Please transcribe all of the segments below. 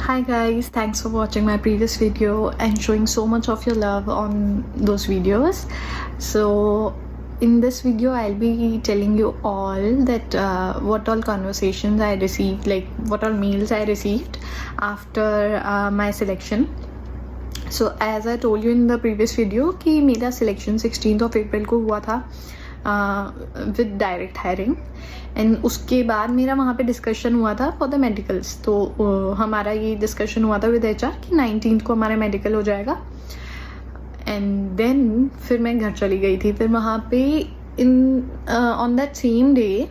Hi guys, thanks for watching my previous video and showing so much of your love on those videos. So in this video I'll be telling you all that what all conversations I received, like what all mails I received after my selection. So as I told you in the previous video कि मेरा selection 16th of April को हुआ था with direct hiring and उसके बाद मेरा वहाँ पे डिस्कशन हुआ था फॉर द मेडिकल्स. तो हमारा ये डिस्कशन हुआ था विद एचआर कि 19th को हमारा मेडिकल हो जाएगा. एंड देन फिर मैं घर चली गई थी. फिर वहाँ पे on that same day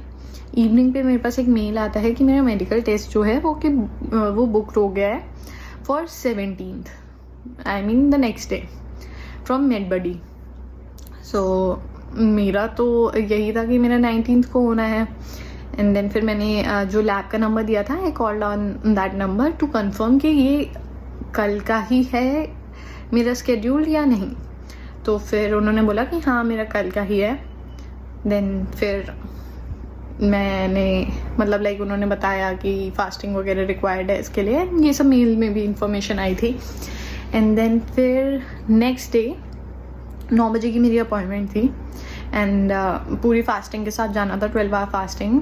evening पे मेरे पास एक मेल आता है कि मेरा मेडिकल टेस्ट जो है वो बुक हो गया है for 17th, I mean the next day from Medbuddy. So मेरा तो यही था कि मेरा 19th को होना है. एंड देन फिर मैंने जो लैब का नंबर दिया था I called on that number two confirm कि ये कल का ही है मेरा स्केड्यूल या नहीं. तो फिर उन्होंने बोला कि हाँ मेरा कल का ही है. देन फिर मैंने मतलब लाइक उन्होंने बताया कि फास्टिंग वगैरह रिक्वायर्ड है इसके लिए. ये सब मेल में भी इंफॉर्मेशन आई थी. एंड देन फिर नेक्स्ट डे 9 बजे की मेरी अपॉइंटमेंट थी एंड पूरी फास्टिंग के साथ जाना था, 12 आवर फास्टिंग.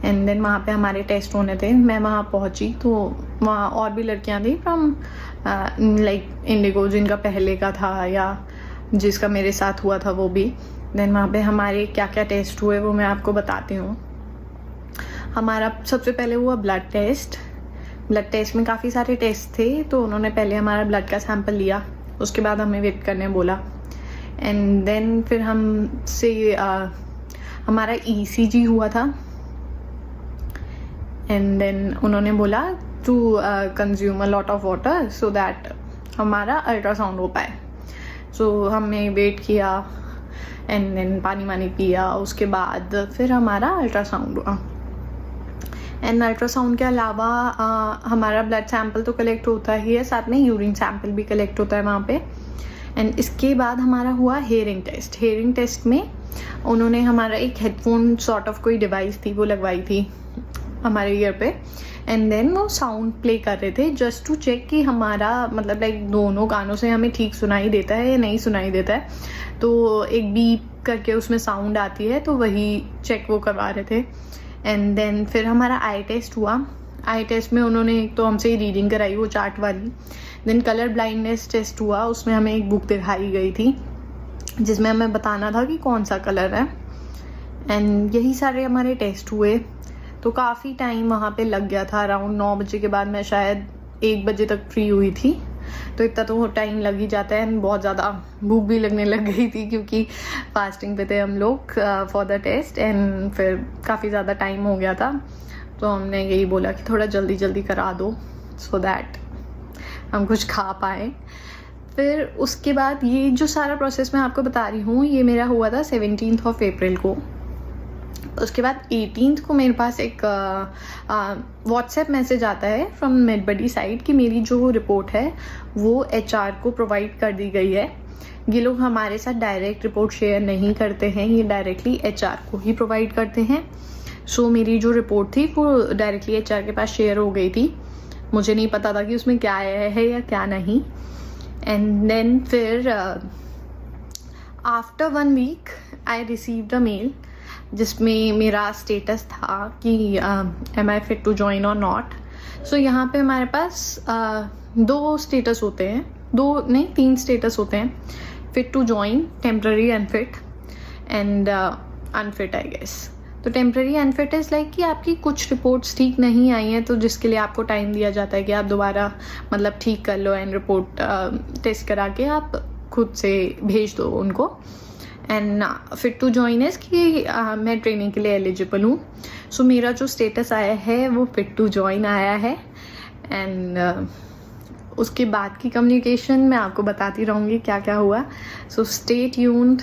एंड देन वहाँ पे हमारे टेस्ट होने थे. मैं वहाँ पहुँची तो वहाँ और भी लड़कियाँ थी फ्रॉम लाइक इंडिगो, जिनका पहले का था या जिसका मेरे साथ हुआ था वो भी. देन वहाँ पे हमारे क्या क्या टेस्ट हुए वो मैं आपको बताती हूँ. हमारा सबसे पहले हुआ ब्लड टेस्ट. ब्लड टेस्ट में काफ़ी सारे टेस्ट थे तो उन्होंने पहले हमारा ब्लड का सैंपल लिया, उसके बाद हमें वेट करने बोला. एंड देन फिर हमसे हमारा ECG हुआ था. एंड देन उन्होंने बोला to consume a lot of water so that हमारा अल्ट्रासाउंड हो पाए. सो हमने वेट किया एंड देन पानी वानी पिया. उसके बाद फिर हमारा अल्ट्रासाउंड हुआ. एंड अल्ट्रासाउंड के अलावा हमारा ब्लड सैंपल तो कलेक्ट होता ही है, साथ में यूरिन सैंपल भी कलेक्ट होता है वहाँ पे. एंड इसके बाद हमारा हुआ हेयरिंग टेस्ट. हेयरिंग टेस्ट में उन्होंने हमारा एक हेडफोन सॉर्ट ऑफ कोई डिवाइस थी वो लगवाई थी हमारे ईयर पे. एंड देन वो साउंड प्ले कर रहे थे जस्ट टू चेक कि हमारा मतलब लाइक दोनों कानों से हमें ठीक सुनाई देता है या नहीं सुनाई देता है. तो एक बीप करके उसमें साउंड आती है तो वही चेक वो करवा रहे थे. एंड देन फिर हमारा आई टेस्ट हुआ. आई टेस्ट में उन्होंने एक तो हमसे रीडिंग कराई वो चार्ट वाली. देन कलर ब्लाइंडनेस टेस्ट हुआ. उसमें हमें एक बुक दिखाई गई थी जिसमें हमें बताना था कि कौन सा कलर है. एंड यही सारे हमारे टेस्ट हुए. तो काफ़ी टाइम वहाँ पे लग गया था. अराउंड 9 बजे के बाद मैं शायद 1 बजे तक फ्री हुई थी. तो इतना तो टाइम लग ही जाता है. एंड बहुत ज़्यादा भूख भी लगने लग गई थी क्योंकि फास्टिंग पे थे हम लोग फॉर द टेस्ट. एंड फिर काफ़ी ज़्यादा टाइम हो गया था तो हमने यही बोला कि थोड़ा जल्दी जल्दी करा दो सो दैट हम कुछ खा पाए. फिर उसके बाद ये जो सारा प्रोसेस मैं आपको बता रही हूँ ये मेरा हुआ था 17th ऑफ अप्रैल को. उसके बाद 18th को मेरे पास एक व्हाट्सएप मैसेज आता है फ्रॉम मेडबडी साइड कि मेरी जो रिपोर्ट है वो HR को प्रोवाइड कर दी गई है. ये लोग हमारे साथ डायरेक्ट रिपोर्ट शेयर नहीं करते हैं, ये डायरेक्टली HR को ही प्रोवाइड करते हैं. सो मेरी जो रिपोर्ट थी वो डायरेक्टली HR के पास शेयर हो गई थी. मुझे नहीं पता था कि उसमें क्या है या क्या नहीं. एंड देन फिर after 1 week I received a mail जिसमें मेरा स्टेटस था कि am I fit to join और नॉट. सो यहाँ पे हमारे पास 2 स्टेटस होते हैं, 3 स्टेटस होते हैं. Fit to join, temporary unfit and unfit I guess. तो टेम्पररी अनफिट इज़ लाइक कि आपकी कुछ रिपोर्ट्स ठीक नहीं आई हैं तो जिसके लिए आपको टाइम दिया जाता है कि आप दोबारा मतलब ठीक कर लो एंड रिपोर्ट टेस्ट करा के आप खुद से भेज दो उनको. And fit to join is कि मैं ट्रेनिंग के लिए एलिजिबल हूँ. सो मेरा जो स्टेटस आया है वो फिट टू जॉइन आया है. एंड उसके बाद की कम्युनिकेशन मैं आपको बताती रहूँगी क्या क्या हुआ. So stay tuned.